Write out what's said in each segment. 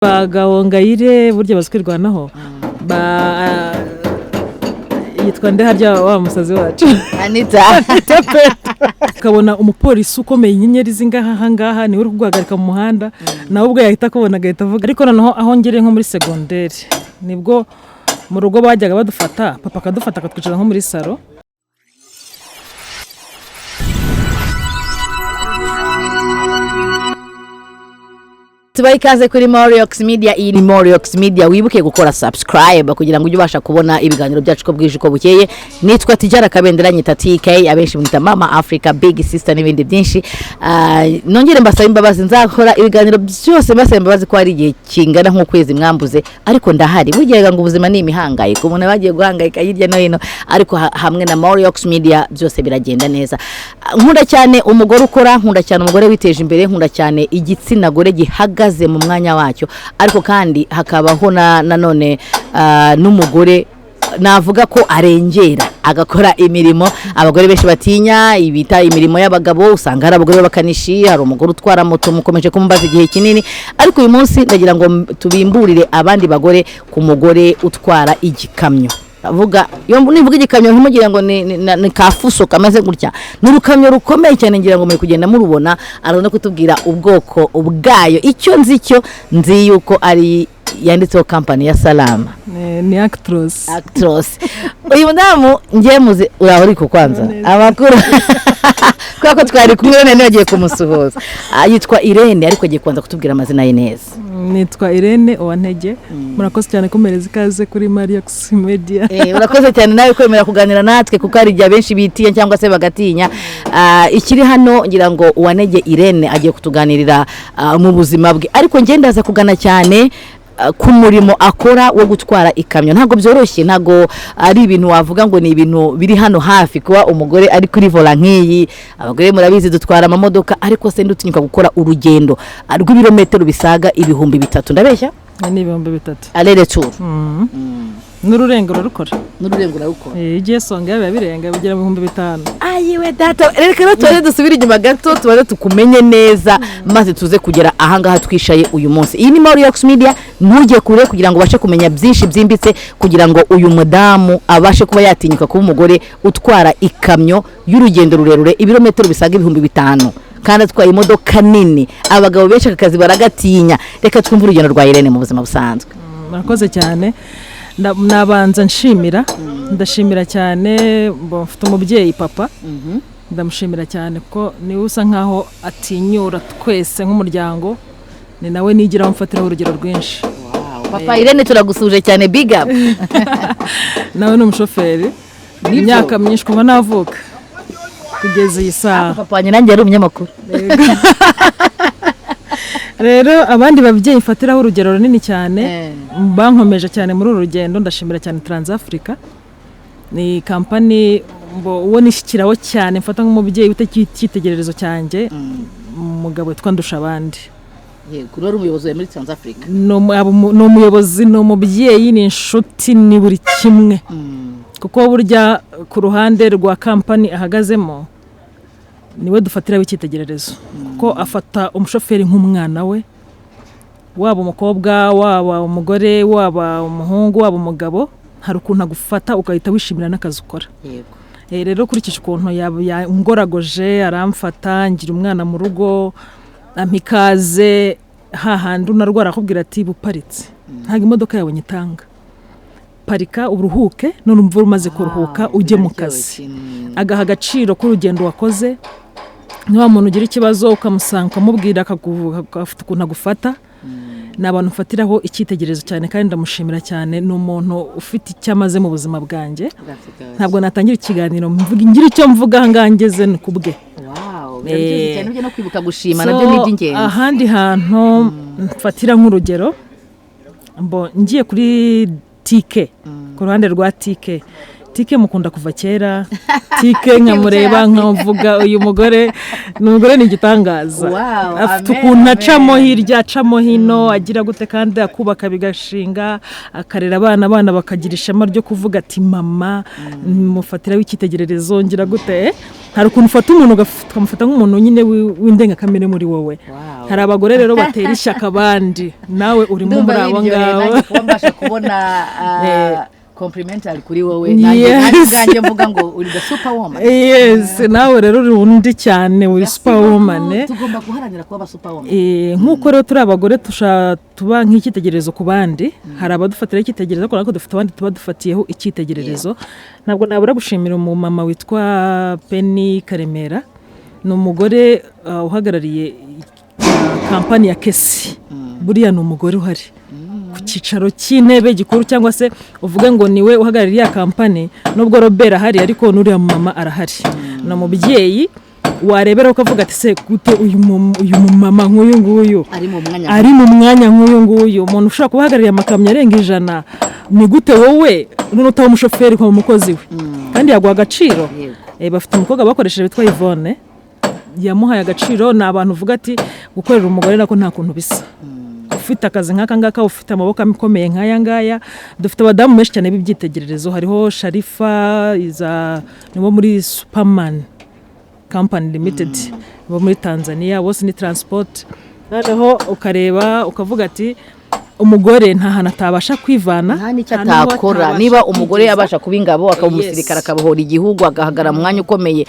Bagahongayire burya bazkwirwanaho yitwa nde harya wa musazi wacu Anita kabona umupolisi ukomeye inyenyeri zingaha ngaha ni uri guhagarika mu muhanda nawe ubwo yahita kubona agahita avuga ariko noneho aho ngereye nko muri secondaire nibwo mu rugo bajyaga badufata papa akadufata akatwicara nko muri salo. Tubaye ikaze kuri Moriox Media. Iyi ni Moriox Media, wibuke gukora subscribe kugira ngo ujye ubasha kubona ibiganiro byacu ko bwije ko bukeye. Nitwa Tijara Kabendera nyita TK, abenshi mwita Mama Africa, Big Sister n'ibindi byinshi. Nongere mbasaba imbabazi, nzakora ibiganiro byose mbasaba imbabazi ko ari igihe kingana nk'ukwezi mwambuze, ariko ndahari. Bugiraga ngo ubuzima ni imihangaye ko umuntu bagiye guhangayika hirya no hino, ariko hamwe na Moriox Media byose biragenda neza. Nkunda cyane umugore ukora, nkunda cyane umugore witeje imbere, nkunda cyane igitsina gore gihagaze mu mwanya wacyo, ariko kandi hakabaho nanone n'umugore navuga ko arengera agakora imirimo abagore benshi batinya ibita imirimo y'abagabo. Usanga hari abagore bakanishi, hari umugore utwara moto mukomeje kumbaza igihe kinini, ariko uyu munsi ndagira ngo tubimburire abandi bagore ku mugore utwara igikamyo. Avuga yo nivuga igikamyo ntimugira ngo ni kafuso kamaze gutya, n'urukamyo rukomeye cyane ngira ngo muri kugenda murubona. Arona kutubwira ubwoko ubwayo, icyo nzi yuko ari yanditseho company ya Salama ni actress. Uyu mudamu ngiye muzi urahori ko kwanza amakuru kwako twari kumwe none nagiye kumusuhuza. Yitwa Irene, ariko agiye kwanza kutubwira amazina ye neza. Nitwa Irene Uwantege. Murakoze cyane kumereza ikaze kuri Moriox Media. Urakoze cyane nawe kwemera kuganira natwe kuko ari igihe benshi bitiye cyangwa se bagatinya. Ikiri hano ngira ngo Uwantege Irene agiye kutuganirira mu buzima bwe, ariko ngendaza kugana cyane ku murimo akora wo gutwara ikamyo. Ntago byoroshye, ntago ari ibintu wavuga ngo ni ibintu biri hano hafi kuba umugore ari kuri vola nk'iyi. Abagore murabizi dutwara amamodoka, ariko se ndutinyuka gukora urugendo rw'ibirometero bisaga 3,000. Ndabeshya ni 3,000 alere tour. N'ururengero rukora igihe songa yabe birenga bigira 5,000. Ayiwe data, reka tore dusubira inyuma gato tubaze tukumenye neza, maze tuze kugera ahangaha twishaye uyu munsi. Iyi ni Moriox Media, ntujye kure kugira ngo bashe kumenya byinshi byimbitse, kugira ngo uyu mudamu abashe kuba yatinyuka kuba umugore utwara ikamyo y'urugendo rurerure ibirometero bisaga 5,000, kandi atwaye imodoka nini. Abagabo benshi akazi baragatinya. Reka twumve urugendo rwa Irene mu buzima busanzwe. Murakoze cyane. Nabanza nshimira, ndashimira cyane mfite umubyeyi papa. Ndamushimira cyane ko niwe usa nkaho atinyura twese nk'umuryango, ni nawe nigira mfatiraho urugero rwinshi. Papa Irene turagusuje cyane, big up. Nawe ni umushoferi, imyaka myinshi kuva navuka kugeza iyi saha. Papa wanjye nanjye ari umunyamakuru. Rero abandi babyeyi mfatiraho urugero runini cyane, bankomeje cyane muri uru rugendo. Ndashimira cyane Transafrica, ni company uwo nishyikiraho cyane, mfata nk'umubyeyi utacyitegererezo cyanjye, umugabo witwa Ndusha abandi. Yego, uri umuyobozi muri Transafrica. No umuyobozi, no umubyeyi, ni inshuti, ni buri kimwe. Kuko burya ku ruhande rwa company ahagazemo niwe dufatiraho icyitegererezo, kuko afata umushoferi nk'umwana we, waba umukobwa, waba umugore, waba umuhungu, waba umugabo. Hari ukuntu agufata ukahita wishimira n'akazi ukora. Yego. Rero kurikije ukuntu yangoragoje, aramfata ngira umwana mu rugo, ampikaze hahandi unarwara akubwira ati buparitse, ntago imodoka yawe nyitanga, parika uruhuke, none umvura umaze kuruhuka ujye mu kazi. Agaha agaciro k'urugendo wakoze. Niba umuntu ugira ikibazo ukamusanga ukamubwira akafite ukuntu agufata, ni abantu mfatiraho icyitegererezo cyane, kandi ndamushimira cyane. Ni umuntu ufite icyo amaze mu buzima bwanjye. Ntabwo natangira ikiganiro ngira icyo mvuga ngangeze ni kubwe. Birabyo cyane byo no kwibuka gushima nabyo ni by'ingenzi. Ahandi hantu mfatira nk'urugero ngiye kuri TK, ku ruhande rwa TK tike mukunda kuva kera tike nkamureba nkavuga uyu mugore ni igitangaza afite ukuntu acamo hirya acamo hino agira gute kandi akubaka bigashinga akarera abana bakagira ishema ryo kuvuga ati mama mufatira w'ikitegererezo ngira gute hari ukuntu ufata umuntu ukamufata nk'umuntu nyine w'indengakamere muri wowe hari abagore rero batera ishyaka abandi nawe urimo muri abo ngabo mbasha kubona complimentary kuri wowe nanjye mvuga ngo uri the superwoman. Yes, nawe rero uri undi cyane uri superwoman. Tugomba guharanira kuba superwoman. Nkuko rero turi abagore tuba nk'ikitegererezo ku bandi, hari abadufatira ikitegererezo ko nako dufite abandi tuba dufatiyeho ikitegererezo. Ntabwo nabura gushimira umumama witwa Penny Karemera, ni umugore uhagarariye kampani ya Kesi. Buriya ni umugore uhari ku cyicaro cy'intebe gikuru cyangwa se uvuge ngo niwe uhagarariye kampani nubwo Robert ahari ariko n'uriya mama arahari na mubyeyi warebera ukavuga ati se gute uyu mama nk'uyu nguyu ari mu mwanya nk'uyu nguyu umuntu ushaka kubahagarariye amakamyo arenga 100 ni gute wowe n'utaba umushoferi kwa umukozi we kandi yaguha agaciro bafite umukobwa bakoresheje bitwa Yvonne yamuhaye agaciro na abantu uvuga ati gukorera umugore nako nta kuntu bisa ufite akazi nk'aka ngaka ufite amaboko akomeye nk'aya ngaya dufite abadamu benshi cyane b'ibyitegererezo hariho Sharifa nibo muri Superman Company Limited bo muri Tanzania bose ni transport naho ukareba ukavuga ati umugore nta hantu atabasha kwivana nta nicyo atakora niba umugore yabasha kuba ingabo akaba umusirikare akabohora igihugu agahagara mu mwanya ukomeye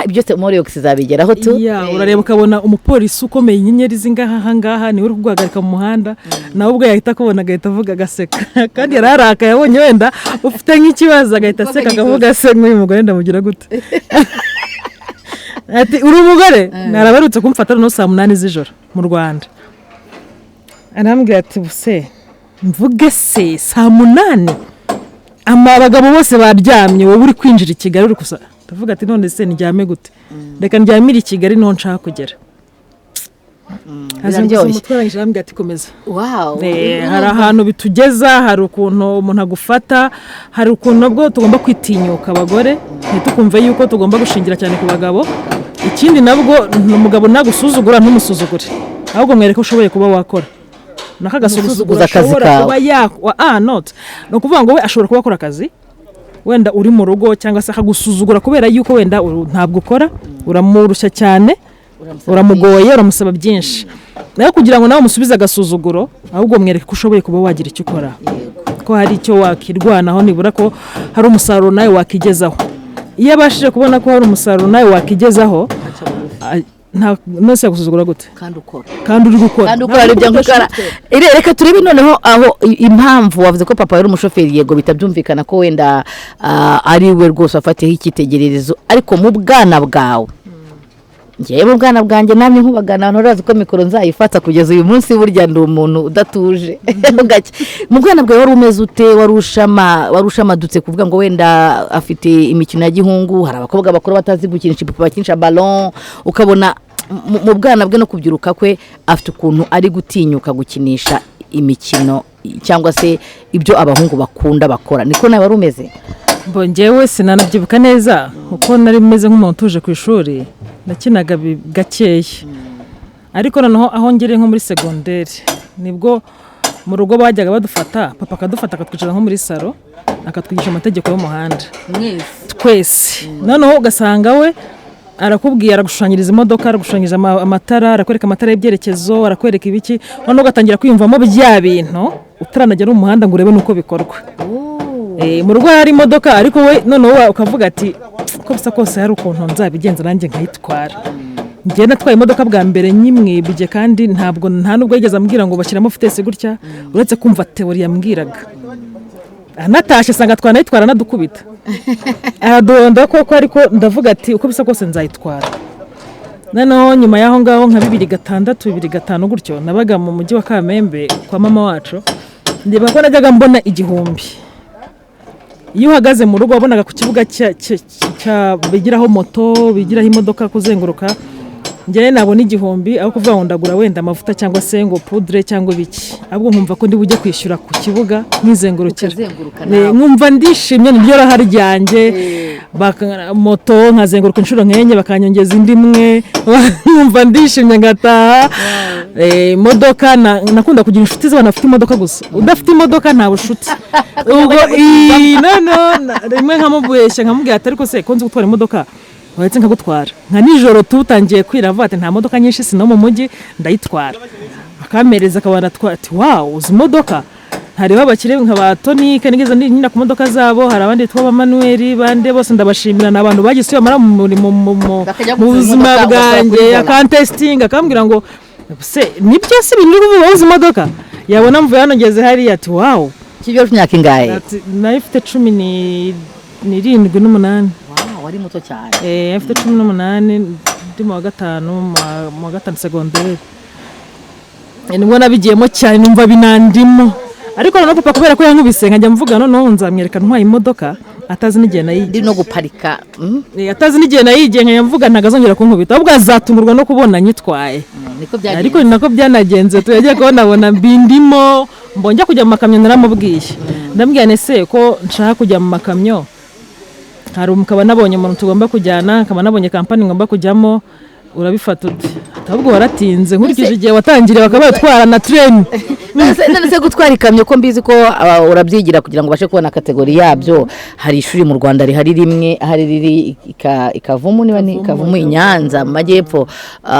ibyo muri Yox zabigeraho tu urareba ukabona umupolisi ukomeye inyenyeri zingaha ngaha niwe uri guhagarika mu muhanda nawe ubwo yahita kubona agahita avuga agaseka kandi yararaka yabonye wenda ufite nk'ikibazo agahita aseka akavuga se nk'uyu mugore ndamugira gute ati uri umugore narabarutse kumfata no saa 8 z'ijoro mu Rwanda arambwira ati buse mvuge se saa 8 abagabo bose baryamye wowe uri kwinjira i Kigali uri kusa ndavuga ati none se ndyame gute reka ndyamire i Kigali no nshaka kugera hazangiye umutwarangije arambwira ati komeza hari ahantu bitugeza hari ukuntu umuntu agufata hari ukuntu nabwo tugomba kwitinyuka abagore ntitukumve yuko tugomba gushingira cyane ku bagabo ikindi nabwo umugabo nagusuzugura ntumusuzugure ahubwo mwereke ushoboye kuba wakora nakagasuzuguza akazi kawe not no kuvuga ngo we ashobora kuba akora akazi wenda uri mu rugo cyangwa se akagusuzugura kubera yuko wenda ntabwo ukora uramurushya cyane uramugoye uramusaba byinshi nayo kugira ngo nawe umusubize agasuzuguro ahubwo mwereke ko ushoboye kuba wagira icyo ukora ko hari icyo wakirwanaho nibura ko hari umusaruro nawe wakigezaho iyo abashije kubona ko hari umusaruro nawe wakigezaho nose yagusuzugura gute kandi uri gukora ari byo ngukora reka turebe noneho aho impamvu wavuze ko papa yari umushoferi yego bitabyumvikana ko wenda ari we rwose afatiyeho ikitegererezo ariko mu bwana bwawe ngiye mu bwana bwanjye namwe nkubagana ntorazi ko mikoro nzayifata kugeza uyu munsi burya ndi umuntu udatuje mu bwana bwawe wari umeze ute warushamadutse kuvuga ngo wenda afite imikino ya gihungu hari abakobwa bakuru batazi gukinisha ipupa bakinisha ballon ukabona mu bwana bwe no kubyiruka kwe afite ukuntu ari gutinyuka gukinisha imikino cyangwa se ibyo abahungu bakunda bakora niko nawe wari umeze mbongewe sinanabyibuka neza uko nari meze nk'umuntu utuje ku ishuri nakinaga gakeya ariko noneho aho ngere nko muri secondaire nibwo mu rugo bajyaga badufata papa akadufata akatwicara nko muri salo akatwigisha amategeko y'umuhanda twese noneho ugasanga we arakubwiye aragushushanyiriza imodoka aragushushanyiriza amatara arakwereka amatara y'ibyerekezo arakwereka ibiki noneho ugatangira kwiyumvamo bya bintu utaranagera mu muhanda ngo urebe nuko bikorwa mu rugo hari imodoka ariko we noneho ukavuga ati ko bisa kose hari ukuntu nzabigenza nanjye nkayitwara njye natwaye imodoka bwa mbere nyimwibije kandi nta nubwo yigeze ambwira ngo bashyiramo fitese gutya uretse kumva teori yambwiraga natashe sanga twanayitwara nadukubita aradonda koko ariko ndavuga ati uko bisa kose nzayitwara noneho nyuma y'aho ngaho nka 2006 2005 gutyo nabaga mu mujyi wa Kamembe kwa mama wacu ndiba ko najyaga mbona igihumbi iyo uhagaze mu rugo wabonaga ku kibuga bigiraho moto bigiraho imodoka kuzenguruka njye nabona igihumbi aho kuvuga ngo ndagura wenda amavuta cyangwa se ngo poudre cyangwa ibiki ahubwo nkumva ko ndi bujye kwishyura ku kibuga nkizengurukira nkumva ndishimye niryo rahari ryanjye moto nkazenguruka inshuro nkenye bakanyongeza indi imwe nkumva ndishimye ngataha imodoka nakunda kugira inshuti z'abantu bafite imodoka gusa udafite imodoka nta bushuti ubwo rimwe nkamubeshya nkamubwira ati ariko se ko nzi gutwara imodoka uretse nkagutwara nka nijoro tutangiye kwira avuga ati nta modoka nyinshi sino mu mujyi ndayitwara akamereza akabana ati wow uzi imodoka hariho abakire nka ba Tonike nigeze nyina ku modoka zabo hari abandi twa Manuel bande bose ndabashimira n'abantu bagisuye amara mu buzima bwanjye ya contesting akambwira ngo se nibyo se bintu ubu uzi imodoka yabona mvuye hano ngeze hari ati wow kibyo myaka ingahe ati nayifite 17 wari muto cyane afite 18 ndi mu wa gatanu secondaire nibwo nabigiyemo cyane numva binandimo ariko no papa kubera ko yankubise nkajya mvuga none nzamwereka ntwaye imodoka atazi n'igihe nayigiye no guparika atazi n'igihe nayigiye nkajya mvuga ntagazongera kunkubita ahubwo azatungurwa no kubona nyitwaye ariko nako byanagenze tuyagiye kubona mbindimo mbonjya kujya mu makamyo naramubwiye ndambwiye nese ko nshaka kujya mu makamyo hari umukaba nabonye umuntu tugomba kujyana akaba nabonye kampani ngomba kujyamo urabifata ute ahubwo waratinze nkurikije igihe watangiriye bakaba batwara na train nese gutwara ikamyo ko mbizi ko urabyigira kugira ngo bashe kubona kategori yabyo hari ishuri mu Rwanda rihari rimwe hari riri ikavumu niba ni ikavumu Inyanza mu majyepfo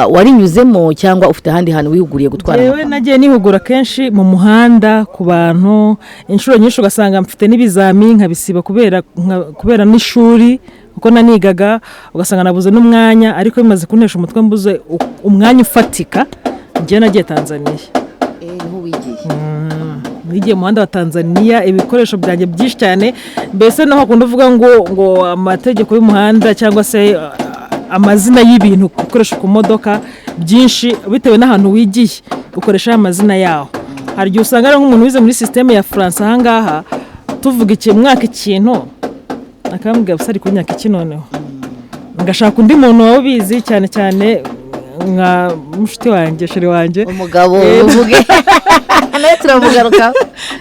warinyuzemo cyangwa ufite ahandi hantu wihuguriye gutwara yewe nagiye nihugura kenshi mu muhanda ku bantu inshuro nyinshi ugasanga mfite n'ibizami nkabisiba kubera n'ishuri uko nanigaga ugasanga nabuze n'umwanya ariko bimaze kunesha umutwe mbuze umwanya ufatika ngiye nagiye Tanzania nigiye mu muhanda wa Tanzania ibikoresho byanjye byinshi cyane mbese naho akunda uvuga ngo amategeko y'umuhanda cyangwa se amazina y'ibintu ukoresha ku modoka byinshi bitewe n'ahantu wigiye ukoresha amazina yaho hari igihe usanga ari nk'umuntu wize muri systeme ya France ahangaha tuvuga mwaka ikintu akambwira usari ku myaka iki noneho ngashaka undi muntu wabizi cyane cyane nka mushiti wanjye sheri wanjye umugabo uvuge nawe turamugaruka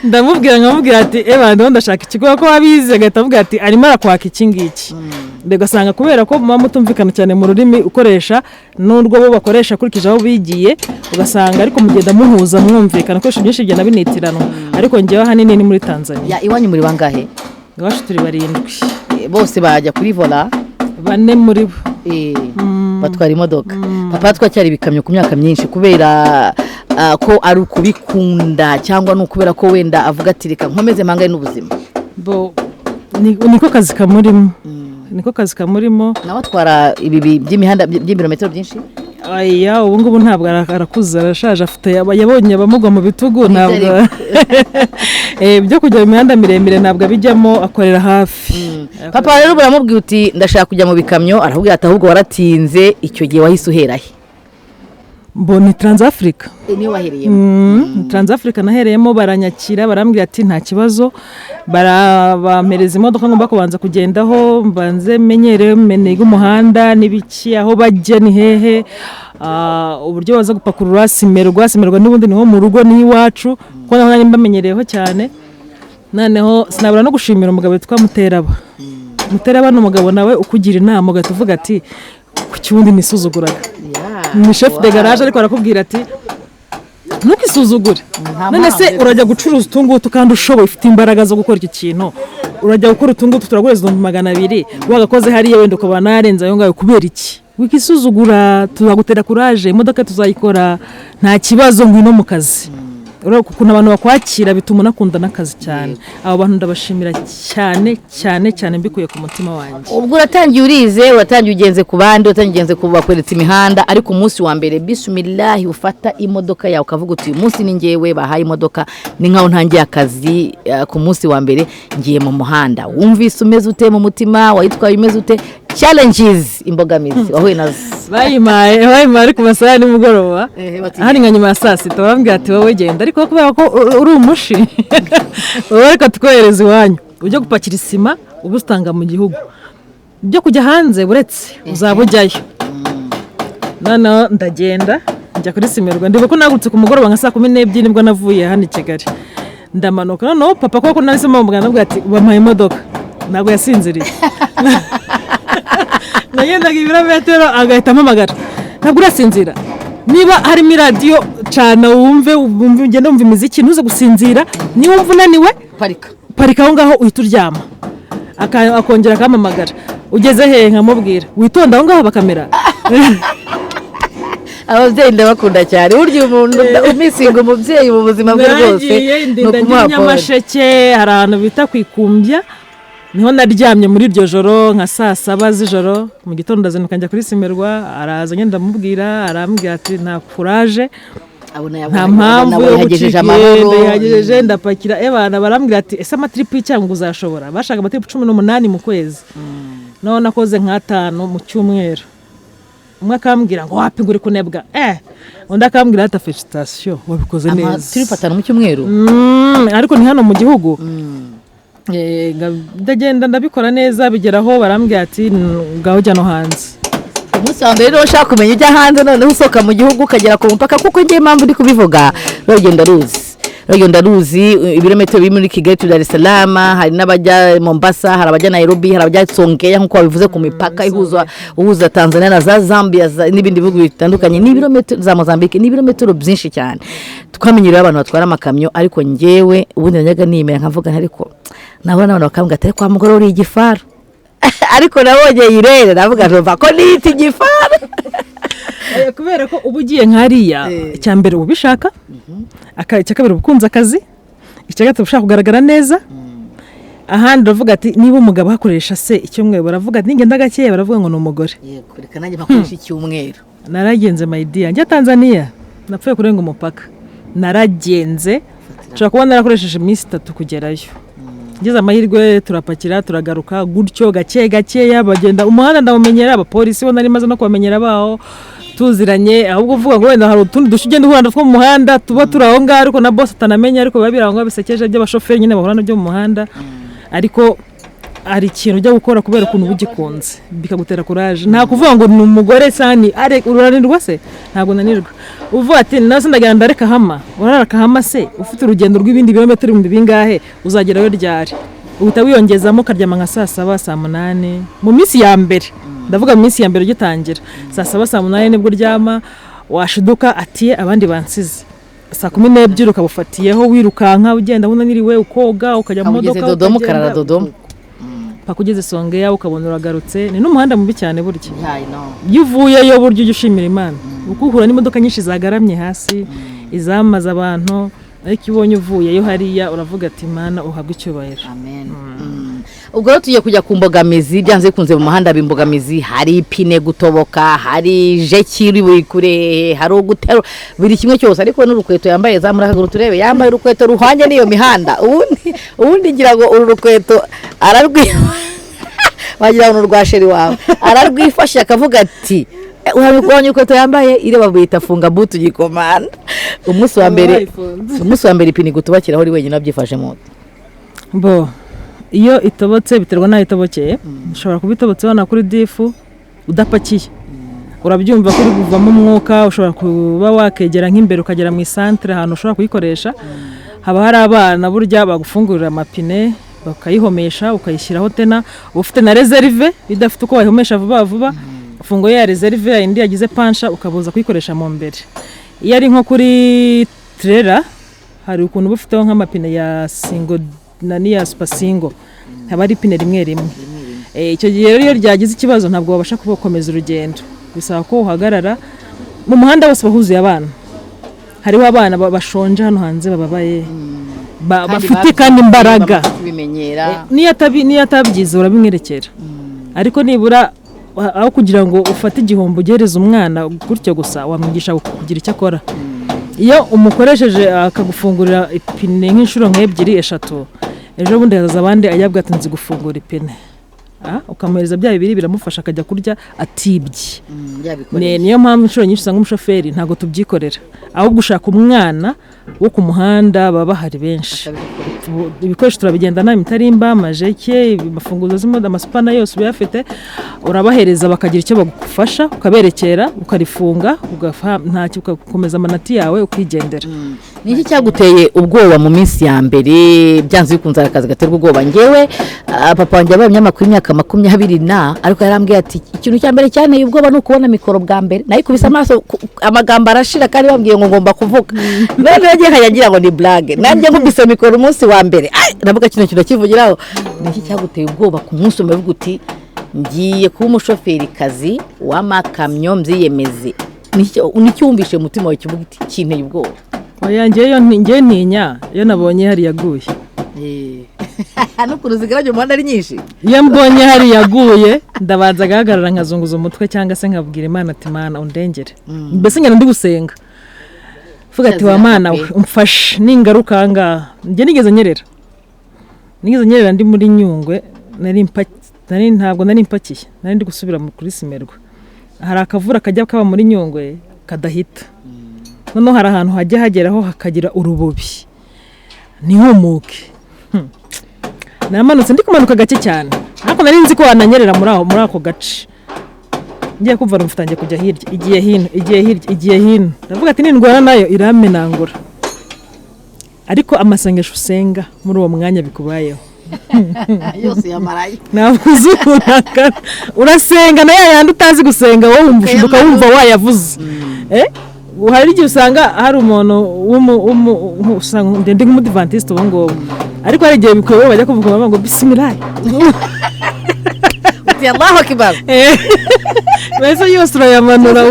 ndamubwira ati ndo ndashaka ikigo ko wabizi agahita avuga ati arimo arakwaka iki ngiki ugasanga kubera ko muba mutumvikana cyane mu rurimi ukoresha n'urwo bo bakoresha akurikije aho bigiye ugasanga ariko mugenda muhuza mwumvikana ko byinshi bigenda binitirana ariko ngewe ahanini ni muri Tanzania iwanyu muri bangahe iwacu turi 7 bose bajya kuri vola 4 muri bo batwara imodoka papa twacyari ibikamyo ku myaka myinshi kubera ko ari ukubikunda cyangwa no kubera ko wenda avuga ati reka nkomeze mpangaye n'ubuzima niko kazi kamurimo nawe atwara ibi by'imihanda by'ibirometero byinshi aya ubu ngubu ntabwo arakuze arashaje afite yabonye abamugwa mu bitugu ntabwo byo kujya mu mihanda miremire ntabwo abijyamo akorera hafi papa rero buramubwiye uti ndashaka kujya mu bikamyo arahubwira ati ahubwo waratinze icyo gihe wahise uherahe mbona Transafrica niyo wahereyemo Transafrica nahereyemo baranyakira barambwira ati nta kibazo bampereza imodoka ngomba kubanza kugendaho mbanze menyere menega umuhanda n'ibiki aho bajya ni hehe uburyo baza gupakurura simerwa n'ubundi niho mu rugo n'iwacu kuko naho mbamenyereyeho cyane noneho sinabura no gushimira umugabo witwa Muteraba n'umugabo nawe ukugira inama ugahita uvuga ati ku kibundi nisuzuguraga ni chef de garage ariko arakubwira ati ntukisuzugure none se urajya gucuruza utungutu kandi ushoboye ufite imbaraga zo gukora iki kintu urajya gukora utungutu turagureza 200 wagakoze hariya wenda ukaba narenza ayo ngayo kubera iki wikisuzugura tuzagutera courage imodoka tuzayikora nta kibazo ngwino mu kazi ukuntu abantu bakwakira bituma unakunda n'akazi cyane abo bantu ndabashimira cyane mbikuye ku mutima wanjye ubwo uratangiye urize uratangiye ugenze ku bandi uratangiye ugenze kubakweretse imihanda ariko umunsi wa mbere bismillah ufata imodoka yawe ukavuga uti uyu munsi ni ngewe bahaye imodoka ni nkaho ntangiye akazi ku munsi wa mbere ngiye mu muhanda wumvise umeze ute mu mutima wayitwaye umeze ute challenges imbogamizi wahuye nazo bayimaye ariko masaha nimugoroba hari nka nyuma ya saa sita bambwira ati wowe genda ariko kubera ko uri umushi wowe reka tukohereza iwanyu ujye gupakira isima ubusitanga mu gihugu byo kujya hanze buretse uzaba ujyayo noneho ndagenda njya kuri Simerwa ndibuka ko nagutse ku mugoroba nka 12:00 nibwo navuye hano i Kigali ndamanuka noneho papa ko nahisemo umuganda bwa ati bampaye imodoka ntabwo yasinziriye nagendaga ibirometero agahita amamagara ntabwo urasinzira niba harimo radio cana wumve ugenda wumva imiziki ntuze gusinzira niba wumva unaniwe parika aho ngaho uhita uryama akongera akamamagara ugeze hehe nkamubwira witonda aho ngaho bakamera ababyeyi ndabakunda cyane burya umuntu umisinga umubyeyi mu buzima bwe rwose no kumuha nyamasheke hari ahantu bita kwikumbya niho naryamye muri iryo joro nka 7:00 z'ijoro mu gitondo ndazinduka njya kuri Simerwa araza ngenda mubwira arambwira ati nta courage nta mpamvu yo guhagejeje amahoro yagejeje ndapakira ebana barambwira ati ese amatripi cyangwa uzashobora bashaka amatripi 18 mu kwezi no nakoze nka 5 mu cyumweru umwe akambwira ngo wapi nguri kunebwa undi akambwira ati felicitation wabikoze neza tripi 5 mu cyumweru ariko ni hano mu gihugu ndagenda ndabikora neza bigeraho barambwira ati ngaho jya no hanze umunsi wa mbere rero ushaka kumenya ujya hanze noneho usohoka mu gihugu ukagera ku mupaka kuko ngiye impamvu ndi kubivuga rugenda ruzi ibirometero biri muri Kigali to Dar es Salaam hari n'abajya Mombasa hari abajya Nairobi hari abajya Songea nkuko babivuze ku mipaka ihuza Tanzania na Zambia n'ibindi bihugu bitandukanye n'ibirometero za Mozambique n'ibirometero byinshi cyane twamenyereye abantu batwara amakamyo ariko ngewe ubundi najyaga nimera nkavuga ariko nabona abantu bakambwira ati kwa mugore uri igifaru ariko nabonye yirere navuga ntumva ko niti igifaru kubera ko ubu ugiye nkariya icya mbere ubishaka icya kabiri ubukunze akazi icya gatatu ushaka kugaragara neza ahandi uravuga ati niba umugabo hakoresha se icyumweru baravuga ati ningenda gakeye baravuga ngo ni umugore yego reka nanjye bakoresha icyumweru naragenze my dear njya Tanzania napfuye kurenga umupaka naragenze nshobora kuba narakoresheje iminsi 3 kugerayo ngeze amahirwe turapakira turagaruka gutyo gake bagenda umuhanda ndawumenyera abapolisi bo nari maze no kubamenyera baho tuziranye ahubwo uvuga ngo wenda hari utundi dushugende uhanda two mu muhanda tuba turaho ngaho ariko na boss atanamenya ariko babirangwa bisekeje by'abashoferi nyine bahorana byo mu muhanda ariko ari ikintu ujya gukora kubera ukuntu ugikunze bikagutera courage nta kuvuga ngo ni umugore sani are uranirwa se ntabwo nanirwa uvuga ati nase ndagenda reka hama uraraka hama se ufite urugendo rw'ibindi birometero bingahe uzagerayo ryari uhita wiyongezamo karyama nka 7:00 8:00 mu minsi ya mbere ndavuga mu minsi ya mbere ugitangira 7:00 8:00 nibwo ryama washiduka atiye abandi bansize 12:00 ukabufatiyeho wirukanka ugenda unaniriwe ukoga ukajya mu modoka Dodoma karara Dodoma pakugeze Songea ukabona uragarutse ni n'umuhanda mubi cyane burya yuvuyeyo buryo ushimira Imana ukuhura n'imodoka nyinshi zagaramye hasi izamaza abantu ariko ibonye uvuyeyo hariya uravuga ati Imana uhabwe icyubahiro amen ubwo rero tugiye kujya ku mbogamizi byanze kunze mu muhanda b'imbogamizi hari ipine gutoboka hari jekiri wikure hari ugutero biri kimwe cyose ariko n'urukweto yambaye zamura kaguru turebe yambaye urukweto ruhanye n'iyo mihanda ubundi ngira ngo uru rukweto wagira ngo rwa sheri wawe ararwifashe akavuga ati urabonye urukweto yambaye ireba bita funga butu gikomanda umunsi wa mbere ipine gutubakiraho uri wenyine abyifashe mu bo iyo itobotse biterwa nayo itobokeye ushobora kubitobotseho na kuri difu udapakiye urabyumva kuri kuvamo umwuka ushobora kuba wakegera nk'imbere ukagera mu isantre ahantu ushobora kuyikoresha haba hari abana burya bagufungurira amapine bakayihomesha ukayishyiraho tena ufite na reserve bidafite uko wayihomesha vuba ufungo ya reserve indi yagize pansha ukabuza kuyikoresha mu mbere iyo ari nko kuri trailer hari ukuntu bufiteho nk'amapine ya single nani ya super single haba ari ipine rimwe icyo gihe rero iyo ryagize ikibazo ntabwo babasha kubakomeza urugendo bisaba ko uhagarara mu muhanda wose bahuzuye abana hariho abana bashonje hano hanze bababaye bafite kandi imbaraga niyo atabyiza urabimwerekera ariko nibura aho kugira ngo ufate igihombo ugereze umwana gutyo gusa wamwigisha kugira icyo akora iyo umukoresheje akagufungurira ipine nk'inshuro nk'ebyiri 3 ejo bundi hazaza abandi ayabwa atunze gufungura ipine ukamuhereza bya bibiri biramufasha akajya kurya atibye niyo mpamvu inshuro nyinshi usanga umushoferi ntago tubyikorera ahubwo ushaka umwana wo ku muhanda baba bahari benshi. Ibikoresho turabigendana, imitarimba, amajeke, amafunguzo z'imodoka, amasupana yose uyafite, urabahereza bakagira icyo bagufasha, ukaberekera, ukarifunga, ntacyo ugakomeza amanati yawe ukigendera. Niki cyaguteye ubwoba mu minsi ya mbere byanze bikunze akazi gaterwa ubwoba? Ngewe papa wanjye abaye umunyamakuru imyaka 20 ariko yarambwiye ati ikintu cya mbere cyane ubwoba no kubona mikoro bwa mbere, nayikubise amaso amagambo arashira kandi bambwiye ngo ngomba kuvuga. None yagiye kayagira ngo ni blague, nanjye nkubise mikoro umunsi wa mbere navuga kintu kivugiraho. Niki cyaguteye ubwoba ku munsi umevuga uti ngiye kuba umushoferi kazi w'amakamyo mbyiyemeze? Niki wumvishe mutima wawe kivuga iti kinteye ubwoba? Oyangeyo ngiye ntinya iyo nabonye hari yaguye. No kuruzigaranye umuhanda ari nyinshi. Iyo mbonye hari yaguye ndabanza gahagarara nkazunguza umutwe cyangwa se nkabwira Imana ati Mana undengere. Mbese ngenda ndi gusenga. Vuga ati wa Mana umfashe ningaruka ngaha. Nge nigeze nyerera ndi muri Nyungwe, ntabwo nari mpakiye. Nari ndi gusubira kuri Simerwa. Hari akavura kajya kaba muri Nyungwe kadahita. Noneho hari ahantu hajya hageraho hakagira urubobi ntihumuke. Namanutse ndi kumanuka gake cyane, ariko nari nzi ko wananyerera muri ako gace. Ngiye kumva rumfutangiye kujya hirya, igiye hino ndavuga ati nindwara nayo iramenangura. Ariko amasengesho usenga muri uwo mwanya bikubayeho yose yamaraye nabuzunaka urasenga na yandi utazi gusenga wowe umvuka wumva wayavuze. Hari igihe usanga hari umuntu usanga ndende nk'umudivantiste ubu ngubu, ariko hari igihe bikwiye bajya kuvuga ngo bismillah uti Allahu akbar mbese yose urayamanura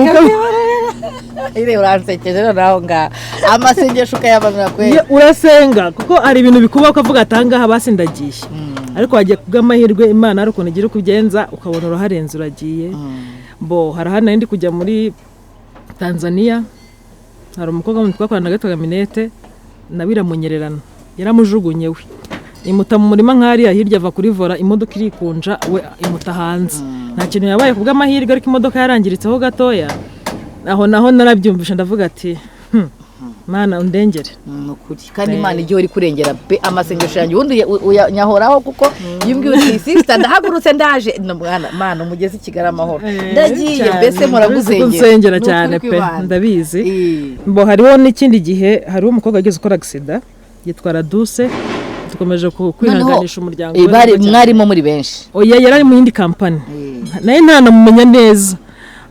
ire uransekeje naho nga amasengesho ukayamanura kwe urasenga kuko hari ibintu bikuba ukavuga atanga habasindagiye, ariko wagiye kubw'amahirwe Imana ari ukuntu igira kugenza ukabona uraharenze uragiye. Hari hano ndi kujya muri Tanzania, hari umukobwa mu twakorana gatwa minete nabiramunyererana yaramujugunye we imuta mu murima nk'ari hirya ava kuri vora, imodoka irikunja we imuta hanze. Nta kintu yabaye kubw'amahirwe, ariko imodoka yarangiritseho gatoya. Aho naho narabyumvisha ndavuga ati Mana undengere. Nukuri kandi Imana igihe uri kurengera be amasengesho yanjye ubundi uyanyahoraho kuko yimbwiye uti sister ndahagurutse ndaje Mana umugeze Kigali amahoro ndagiye mbese muragusengera cyane pe ndabizi. Hariho n'ikindi gihe hari umukobwa ageze ukora accident yitwa Raduse, dukomeje kwihanganisha umuryango we. Bari mwarimo muri benshi? Oya yari mu yindi company naye ntanamumenya neza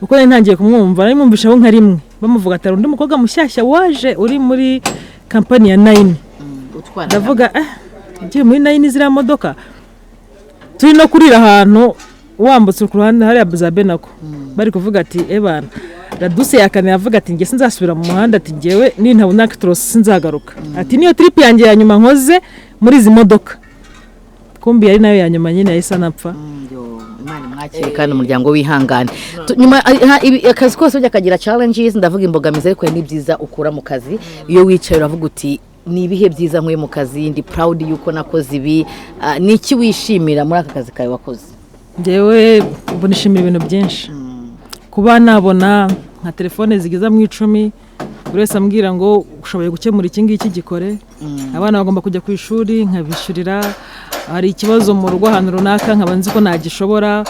uko ntangiye kumwumva, nari mumvisha aho nka rimwe bamuvuga ati undi mukobwa mushyashya waje uri muri company ya 9. Ndavuga ngiye muri 9 zira modoka turi no kurira ahantu wambutse ku ruhande hari za Benako bari kuvuga ati ebana Raduse yakane yavuga ati nge sinzasubira mu muhanda, ati ngewe nintabona actros sinzagaruka, ati niyo trip yanjye ya nyuma nkoze muri izi modoka. Kumbi yari nayo ya nyuma nyine yahise anapfa. Imana mwakire kandi umuryango wihangane. Nyuma akazi kose ujya kagira challenges, ndavuga imbogamizi ariko ni byiza ukura mu kazi. Iyo wicaye uravuga uti ni ibihe byiza nk'uye mu kazi, ndi proud yuko nakoze ibi. Niki wishimira muri aka kazi kawe wakoze? Ngewe mbonishimira ibintu byinshi. Kuba nabona nka telefone zigiza mu 10 urese ambwira ngo ushoboye gukemura iki ngiki gikore. Abana bagomba kujya ku ishuri nkabishurira, hari ikibazo mu rugo ahantu runaka nkabanzi ko nagishobora,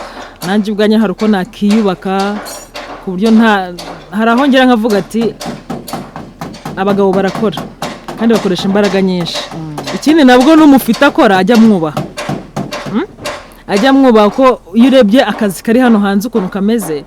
nanjye ubwanya hari uko nakiyubaka ku buryo hari aho ngera nkavuga ati abagabo barakora kandi bakoresha imbaraga nyinshi. Ikindi nabwo n'umufite akora ajya mwubaha ko iyo urebye akazi kari hano hanze ukuntu kameze,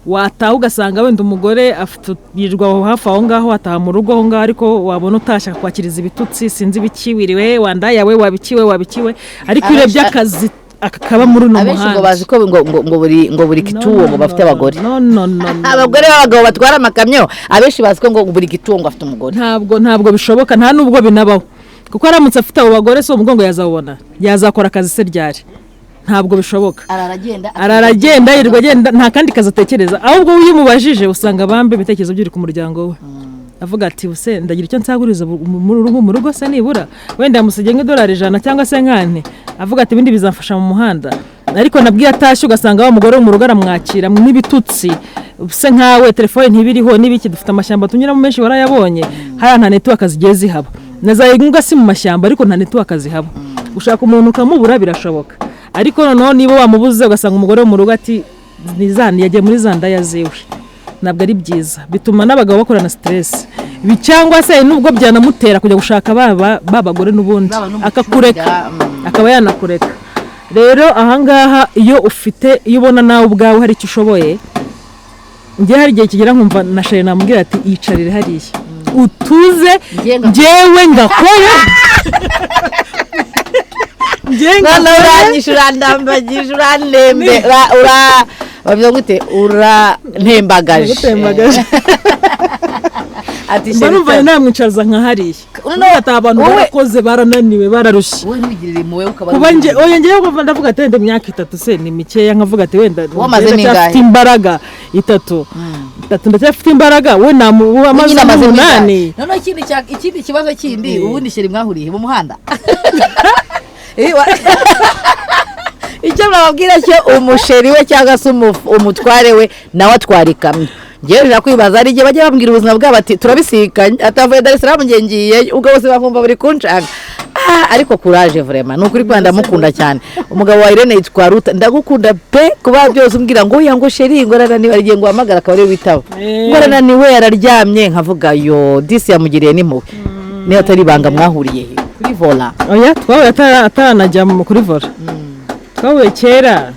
wataha ugasanga wenda umugore afite yirwa hafi aho ngaho ataha mu rugo aho ngaho, ariko wabona utashaka kwakiriza ibitutsi sinzi bikiwiriwe wandaya we wabikiwe, ariko urebye akazi akaba muri no muhanda. Abenshi ngo bazi ko ngo buri kituwo ngo bafite abagore. No. Abagore b'abagabo batwara amakamyo abenshi bazi ko ngo buri kituwo ngo afite umugore. Ntabwo bishoboka, nta nubwo binabaho, kuko aramutse afite abo bagore so umugongo yazabona yazakora akazi se ryari. Ntabwo bishoboka. Araragenda yirirwa agenda nta kandi kazi atekereza, ahubwo uyimubajije usanga bambe bitekerezo by'uri ku muryango we. Avuga ati use ndagira icyo nsaguriza mu rugo se nibura wenda musige $100 cyangwa se nkane, avuga ati ibindi bizamfasha mu muhanda. Ariko nabwiye atashye ugasanga wa mugore wo mu rugo aramwakira n'ibitutsi se nkawe telefone ntibiriho n'ibiki dufite amashyamba tunyuramo menshi warayabonye haya nta network zigiye zihaba nazayigunga si mu mashyamba ariko nta network zihaba ushaka umuntu ukamubura birashoboka ariko noneho niba wamubuze ugasanga umugore wo mu rugo ati nizani yagiye muri za ndaya ziwe ntabwo ari byiza bituma n'abagabo bakorana stress cyangwa se nubwo byanamutera kujya gushaka babagore n'ubundi akakureka akaba yanakureka rero ahangaha iyo ubona nawe ubwawe hari icyo ushoboye njye hari igihe kigera nkumva na sheri namubwira ati yicarire hariya utuze njyewe ngakora none uranyishura ndambagije uranembe bavuga gute urantembagaje ati barumva namwicaza nka hariya noneho ati abantu barakoze barananiwe bararushye wowe ntugirire impuhwe ukaba kuba ngewe kumva ndavuga ati wenda imyaka 3 se ni mikeya nkavuga ati wenda ndacyafite imbaraga 3 ndacyafite imbaraga we amaze 8 noneho ikindi kibazo kindi ubundi sheri mwahuriye mu muhanda icyo nababwira cyo umusheri we cyangwa se umutware we nawe atwara ikamyo ngewe nakwibaza ari igihe bajya bambwira ubuzima bwabo ati turabisikanye atavuye Dar es Salaam ngiye ubwo bose bavumva buri kunshaka ariko courage vraiment nukuri kwa ndamukunda cyane umugabo wa Irene yitwa Ruta ndagukunda pe kuba byose umbwira ngo yango sheri ngo araniwe arigiye ngo hamagara akaba ari witaba ngo araniwe yararyamye nkavuga yo disi yamugiriye n'impuhwe niyo atari banga mwahuriye kuri vola oya twawe atanajya kuri vola twawe kera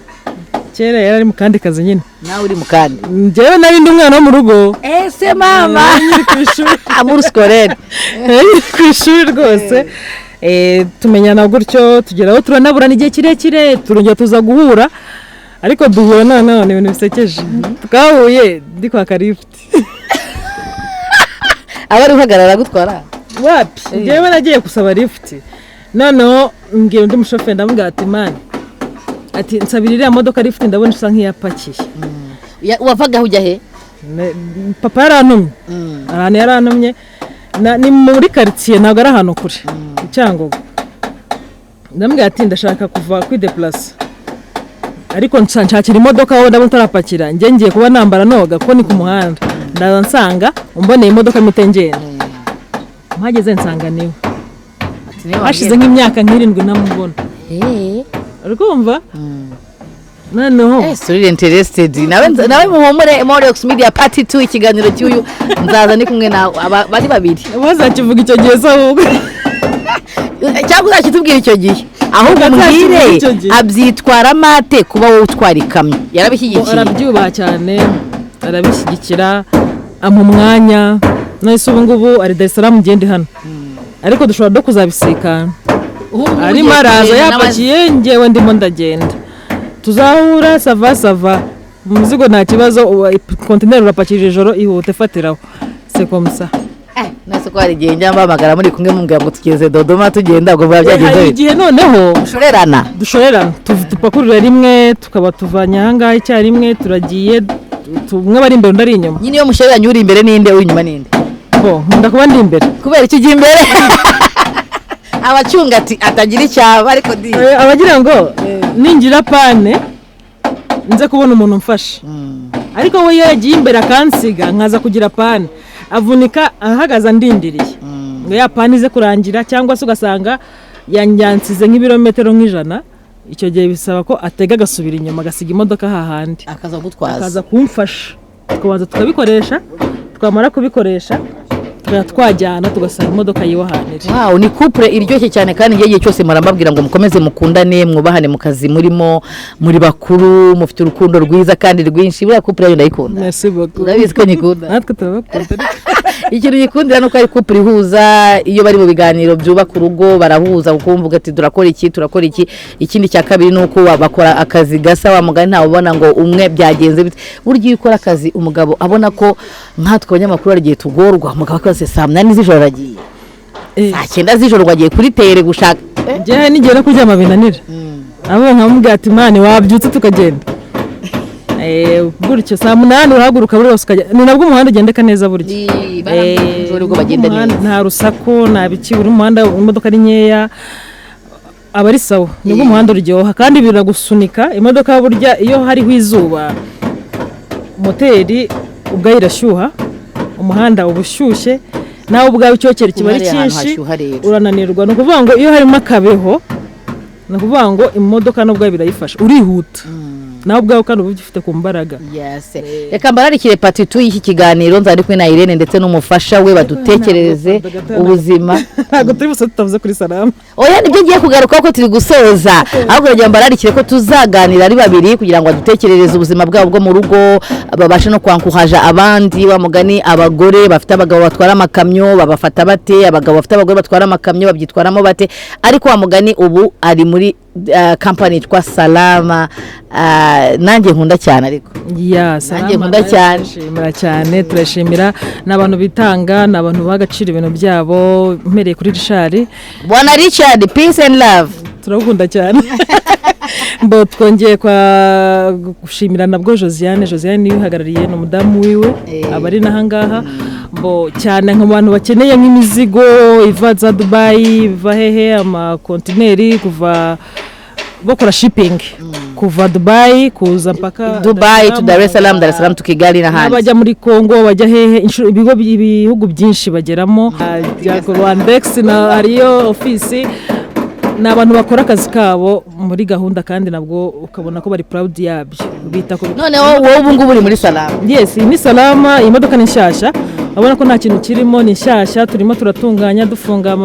yari mu kandi kazi nyine nawe uri mu kandi njyewe nari ndi umwana wo mu rugo ese mama amuru scolaire ku ishuri rwose tumenyana gutyo tugeraho turanaburana igihe kirekire turongera tuza guhura ariko duhura none ibintu bisekeje twahuye ndi kwa karifti abari uhagarara gutwara wapi njyewe nagiye gusaba lift noneho mbwira undi mushoferi ndamubwira ati mani ati nsabira iriya modoka lift ndabona isa nk'iyapakiye wavaga ujya he papa yarantumye ahantu yarantumye ni muri quartier ntabwo ari ahantu kure cyangwa ndamubwira ati ndashaka kuva kwideplace ariko nshakira imodoka aho ndabona utarapakira njye ngiye kuba nambara noga kuko ni ku muhanda ndaza nsanga umboneye imodoka mitengenda mpageze nsanga niwe hashize nk'imyaka nk'irindwi ntamubona urumva noneho suri interested nawe muhumure Moriox Media part 2 ikiganiro cy'uyu nzaza ni kumwe nawe bari babiri bazakivuga icyo gihe ahubwo cyangwa uzakitubwira icyo gihe ahubwo mbwire abyitwara mate kuba wowe utwara ikamyo yarabishyigikiye arabyubaha cyane arabishyigikira ampa umwanya nahise ubu ngubu ari Dar es Salaam ngende hano ariko dushobora no kuzabisikana arimo araza yapakiye ngewe ndimo ndagenda tuzahura sava umuzigo nta kibazo container urapakije ijoro ihute fatiraho c'est comme ça nase ko hari igihe njyambamagara muri kumwe mumbwira ngo tugeze Dodoma tugenda ngo byagenze igihe noneho dushorerana tupakurira rimwe tukaba tuvanye ahangaha icyarimwe turagiye tumwe bari imbere ndari inyuma nyine iyo mushereranye uri imbere ninde uri inyuma ninde ndakuba ndi imbere kubera iki gihe imbere abacunga ati atagira icyaba ariko di abagira ngo ningira pane nze kubona umuntu mfasha ariko we yagiye imbere akansiga nkaza kugira pane avunika ahagaza ndindiriye ngo ya pane ize kurangira cyangwa se ugasanga yanyansize nk'ibirometero nk'ijana icyo gihe bisaba ko atega agasubira inyuma agasiga imodoka hahandi akaza kumfasha tukabanza tukabikoresha twamara kubikoresha twajyana tugasanga imodoka yiwahanira ni couple iryoshye cyane kandi igihe cyose murambabwira ngo mukomeze mukundane mwubahane mu kazi murimo muri bakuru mufite urukundo rwiza kandi rwinshi buriya couple yayo ndayikunda merci beaucoup urabizi ko nyikunda natwe turabakunda ikintu gikundira nuko ari couple ihuza iyo bari mu biganiro byubaka urugo barahuza ukumvuga ati turakora iki ikindi cya kabiri nuko bakora akazi gasa wa mugani ntawe ubona ngo umwe byagenze bite buryo iyo ukora akazi umugabo abona ko nkatwe abanyamakuru arigiye tugorwa umugabo akaze saa 8 z'ijoro agiye saa 9 z'ijoro agiye kuri tere gushaka njye nigera no kuryama binanira abo nkamubwira ati mani wabyutse tukagenda buryo saa 8 urahaguruka buri wose ukajya ni nabwo umuhanda ugendeka neza buryo nta rusaku nta biki buri muhanda imodoka ari nkeya aba ari sawa nibwo umuhanda uryoha kandi biragusunika imodoka burya iyo hariho izuba moteri ubwayo irashyuha umuhanda uba ushyushye nawe ubwawe icyokere kiba ari cyinshi urananirwa ni ukuvuga ngo iyo harimo akabeho ni ukuvuga ngo imodoka n'ubwayo birayifasha urihuta nawe ubwawe kandi uba ugifite ku mbaraga reka mbararikire pati tu y'iki kiganiro nzari kumwe na Irene ndetse n'umufasha we badutekerereze ubuzima ntabwo turi busa tutavuze kuri salama oya nibyo ngiye kugaruka ko turi gusoza ahubwo reka mbararikire ko tuzaganira ari babiri kugira ngo badutekerereze ubuzima bwabo bwo mu rugo babashe no kwankuhaja abandi wa mugani abagore bafite abagabo batwara amakamyo babafata bate abagabo bafite abagore batwara amakamyo babyitwaramo bate ariko wa mugani ubu ari muri company yitwa Salama nanjye nkunda cyane ariko nanjye nkunda cyane turashimira n'abantu bitanga n'abantu bagacira ibintu byabo mpereye kuri Richard Bwana Richard peace and love turagukunda cyane mbo twongeye kwa gushimira nabwo Josiane niwe uhagarariye n'umudamu wiwe abari nahangaha mbo cyane nk'abantu bakeneye nk'imizigo iva za Dubai iva hehe amakontineri kuva bakora shipping kuva Dubai kuza mpaka Dubai to Dar es Salaam to Kigali n'ahandi bajya muri Kongo bajya hehe ibihugu byinshi bageramo Rwandex na hariyo office n'abantu bakora akazi kabo muri gahunda kandi nabwo ukabona ko bari proud yabyo bita ko noneho wowe ubu ngubu uri muri Salama yes ni Salama imodoka ni nshyashya abona ko nta kintu kirimo ni nshyashya turimo turatunganya dufunga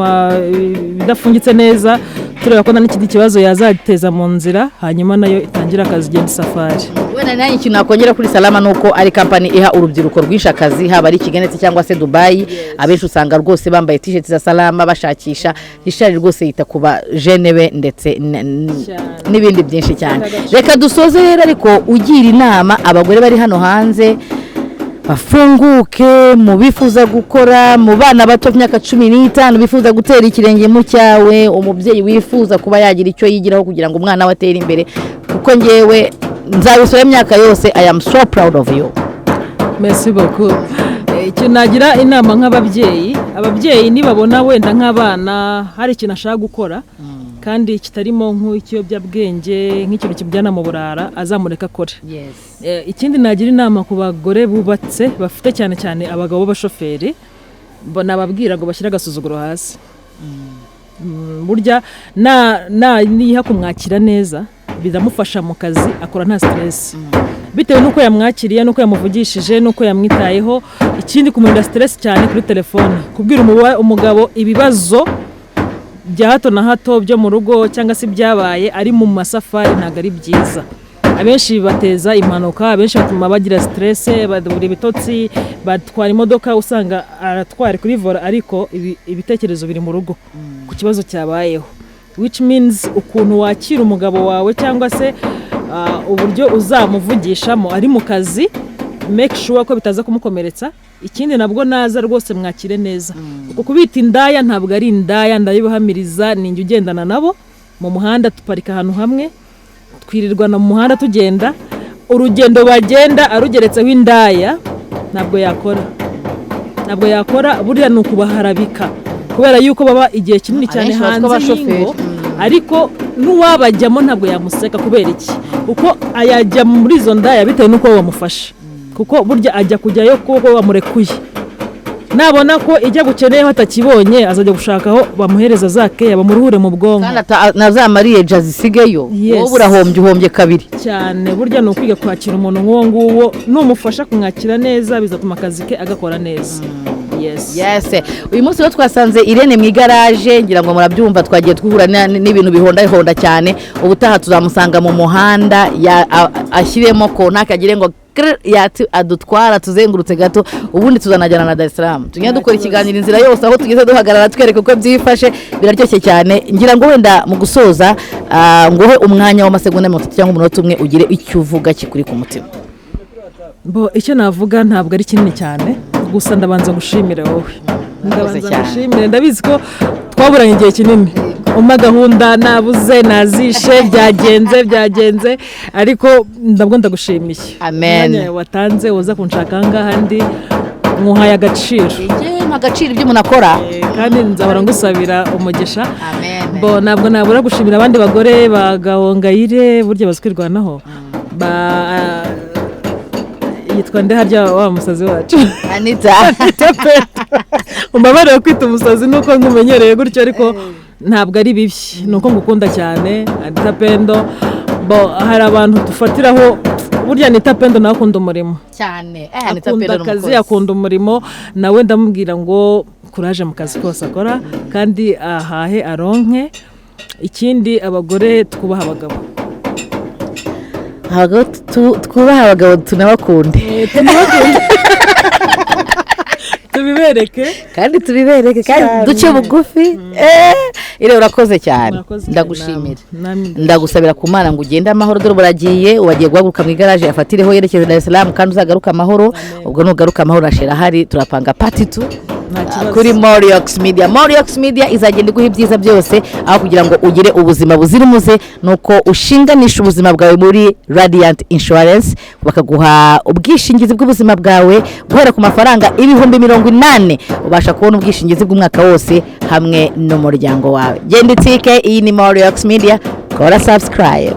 bidafungitse neza tureba ko n'ikindi kibazo yazateza mu nzira hanyuma nayo itangira akazi genda safari wena nani ikintu nakongera kuri Salama nuko ari company iha urubyiruko rwinshi akazi haba ari Kigenetse cyangwa se Dubai abenshi usanga rwose bambaye t-shirt za Salama bashakisha ishari rwose yita kuba jenewe ndetse n'ibindi byinshi cyane reka dusoze rero ariko ugira inama abagore bari hano hanze bafunguke mu bifuza gukora mu bana bato myaka 15 bifuza gutera ikirenge mu cyawe umubyeyi wifuza kuba yagira icyo yigiraho kugira ngo umwana we atere imbere kuko ngewe nzabisora imyaka yose I am so proud of you. Merci beaucoup. Icyo nagira inama ababyeyi nibabona wenda nk'abana hari ikintu ashaka gukora kandi kitarimo nk'ikiyobyabwenge nk'ikintu kibyana mu burara azamureka akore. Ikindi nagira inama ku bagore bubatse bafite cyane cyane abagabo b'abashoferi mbona babwira ngo bashyira agasuzuguro hasi burya niha kumwakira neza bizamufasha mu kazi akora nta stress bitewe nuko yamwakiriye nuko yamuvugishije nuko yamwitayeho ikindi kumurinda stress cyane kuri telefone kubwira umugabo ibibazo bya hato na hato byo mu rugo cyangwa se byabaye ari mu masafari ntago ari byiza abenshi bateza impanuka abenshi batuma bagira stress badubura ibitotsi batwara imodoka usanga aratwara kuri vola ariko ibitekerezo biri mu rugo ku kibazo cyabayeho which means ukuntu wakira umugabo wawe cyangwa se uburyo uzamuvugishamo ari mu kazi make sure ko bitaza kumukomeretsa ikindi nabwo naza rwose mwakire neza uko kubita indaya ntabwo ari indaya ndabibahamiriza ninjye ugendana nabo mu muhanda tuparika ahantu hamwe twirirwana mu muhanda tugenda urugendo bagenda arugeretseho indaya ntabwo yakora buriya ni ukubaharabika kubera yuko baba igihe kinini cyane hanze y'ingo ariko n'uwabajyamo ntabwo yamuseka kubera iki uko ayajya muri izo ndaya bitewe n'uko bamufasha kuko burya ajya kujyayo kuko bamurekuye nabona ko ijya gukeneyeho atakibonye azajya gushakaho bamuhereza zake bamuruhure mu bwonko kandi nazamariye jazisigeyo wowe urahombye kabiri cyane burya ni ukwiga kwakira umuntu nk'uwo nguwo numufasha kumwakira neza bizatuma akazi ke agakora neza yes uyu munsi rero twasanze Irene mu igaraje ngira ngo murabyumva twagiye twihura n'ibintu bihonda cyane ubutaha tuzamusanga mu muhanda ashyiremo kontake agire ngo adutwara tuzengurutse gato ubundi tuzanajyana na Dar es Salaam tugiye dukora ikiganiro inzira yose aho tugeze duhagarara twereka uko byifashe biraryoshye cyane ngira ngo wenda mu gusoza nguhe umwanya w'amasegonda 30 cyangwa umunota umwe ugire icyo uvuga kikuri ku mutima icyo navuga ntabwo ari kinini cyane gusa ndabanza gushimira wowe ndabizi ko twaburanye igihe kinini gahunda nabuze nazishe byagenze ariko ndabwo ndagushimiye amen watanze uza kunshaka ngaha ndi nkuhaye agaciro ibyo umuntu akora kandi nzahora ngusabira umugisha amen ntabwo nabura gushimira abandi bagore ba Gahongayire burya bazwirwanaho yitwa nde harya wa musazi wacu Anita umbabarire kwita umusazi nuko ngumenyereye gutyo ariko ntabwo ari bibi nuko ngukunda cyane Anita Pendo hari abantu dufatiraho burya Anita Pendo nawe akunda umurimo cyane akunda akazi akunda umurimo nawe ndamubwira ngo kuraje mu kazi kose akora kandi ahahe aronke ikindi abagore twubaha abagabo twubaha abagabo tunabakunde tubibereke kandi duce bugufi urakoze cyane ndagushimira ndagusabira ku Mana ngo ugende amahoro dore buragiye ubagiye guhaguruka mu igaraje yafatireho yerekeza Dar es Salaam kandi uzagaruka amahoro ubwo nugaruka amahoro ashira hari turapanga part 2 kuri Moriox Media izagenda iguha ibyiza byose aho kugira ngo ugire ubuzima buzira umuze nuko ushinganisha ubuzima bwawe muri Radiant Insurance bakaguha ubwishingizi bw'ubuzima bwawe guhera ku mafaranga 80,000 ubasha kubona ubwishingizi bw'umwaka wose hamwe n'umuryango wawe genda itike iyi ni Moriox Media kora subscribe